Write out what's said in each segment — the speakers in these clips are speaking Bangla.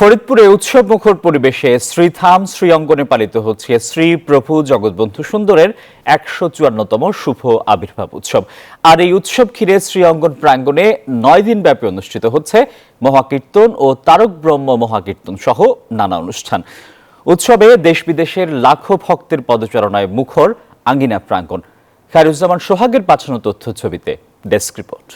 ফরিদপুরে উৎসবমুখর পরিবেশে শ্রীধাম শ্রী অঙ্গনে পালিত হচ্ছে শ্রী প্রভু জগৎবন্ধু সুন্দরের ১৫৪তম শুভ আবির্ভাব উৎসব। আর এই উৎসব ঘিরে শ্রী অঙ্গন প্রাঙ্গণে ৯ দিন ব্যাপী অনুষ্ঠিত হচ্ছে মহাকীর্তন ও তারক ব্রহ্ম মহাকীর্তন সহ নানা অনুষ্ঠান। উৎসবে দেশ বিদেশের লাখো ভক্তের পদচারণায় মুখর আঙ্গিনা প্রাঙ্গণ। খায়রুজ্জামান সোহাগের পাঠানো তথ্য ছবিতে ডেস্ক রিপোর্ট।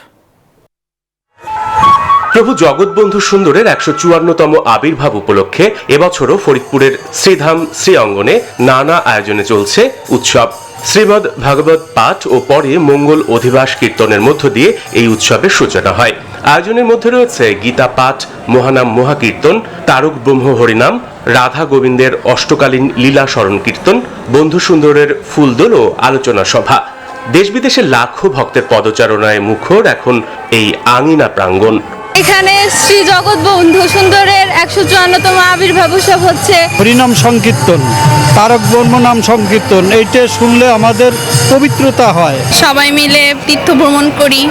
প্রভু জগৎবন্ধু সুন্দরের ১৫৪তম আবির্ভাব উপলক্ষে এবছরও ফরিদপুরের শ্রীধাম শ্রী অঙ্গনে নানা আয়োজনে চলছে উৎসব। শ্রীমদ ভাগবত পাঠ ও পরে মঙ্গল অধিবাস কীর্তনের মধ্য দিয়ে এই উৎসবের সূচনা হয়। আয়োজনের মধ্যে রয়েছে গীতা পাঠ, মহানাম মহাকীর্তন, তারক ব্রহ্ম হরিনাম, রাধা গোবিন্দের অষ্টকালীন লীলা স্মরণ কীর্তন, বন্ধু সুন্দরের ফুলদোল ও আলোচনা সভা। দেশ বিদেশের লাখো ভক্তের পদচারণায় মুখর এখন এই আঙিনা প্রাঙ্গণ। এখানে শ্রী জগৎবন্ধু সুন্দরের ১৫৪তম আবির্ভাব উৎসব হচ্ছে। হরিনাম সংকীর্তন, তারক ব্রহ্ম নাম সংকীর্তন, এইটা শুনলে আমাদের পবিত্রতা হয়। সবাই মিলে তীর্থ ভ্রমণ করি,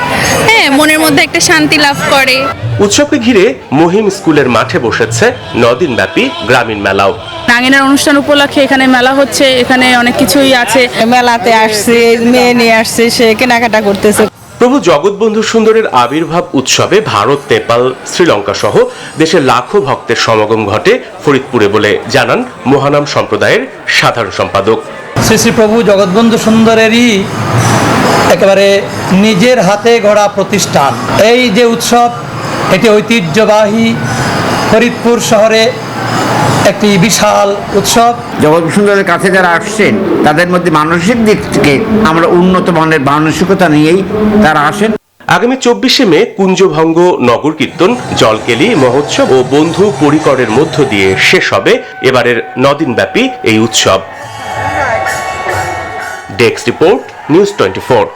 মনের মধ্যে একটা শান্তি লাভ করে। উৎসবকে ঘিরে মহিম স্কুলের মাঠে বসেছে ৯ দিন ব্যাপী গ্রামীণ মেলাও। আঙিনার অনুষ্ঠান উপলক্ষে এখানে মেলা হচ্ছে, এখানে অনেক কিছুই আছে। মেলাতে আসছে, মেয়ে নিয়ে আসছে, সে কেনাকাটা করতেছে। প্রভু জগৎবন্ধু সুন্দরের আবির্ভাব উৎসবে ভারত, নেপাল, শ্রীলঙ্কা সহ দেশের লাখো ভক্তের সমাগম ঘটে ফরিদপুরে বলে জানান মহানাম সম্প্রদায়ের সাধারণ সম্পাদক। শ্রী শ্রী প্রভু জগৎবন্ধু সুন্দরেরই একেবারে নিজের হাতে গড়া প্রতিষ্ঠান। এই যে উৎসব, এটি ঐতিহ্যবাহী ফরিদপুর শহরে একটি বিশাল উৎসব। জগৎবন্ধু সুন্দরের কাছে যারা আসছেন তাদের মধ্যে মানসিক দিক থেকে আমরা উন্নত মানের মানসিকতা নিয়েই তারা আসেন। আগামী ২৪শে মে কুঞ্জভঙ্গ নগর কীর্তন, জলকেলি মহোৎসব ও বন্ধু পরিকরের মধ্য দিয়ে শেষ হবে এবারের ৯ দিন ব্যাপী এই উৎসব। Desk report, news 24।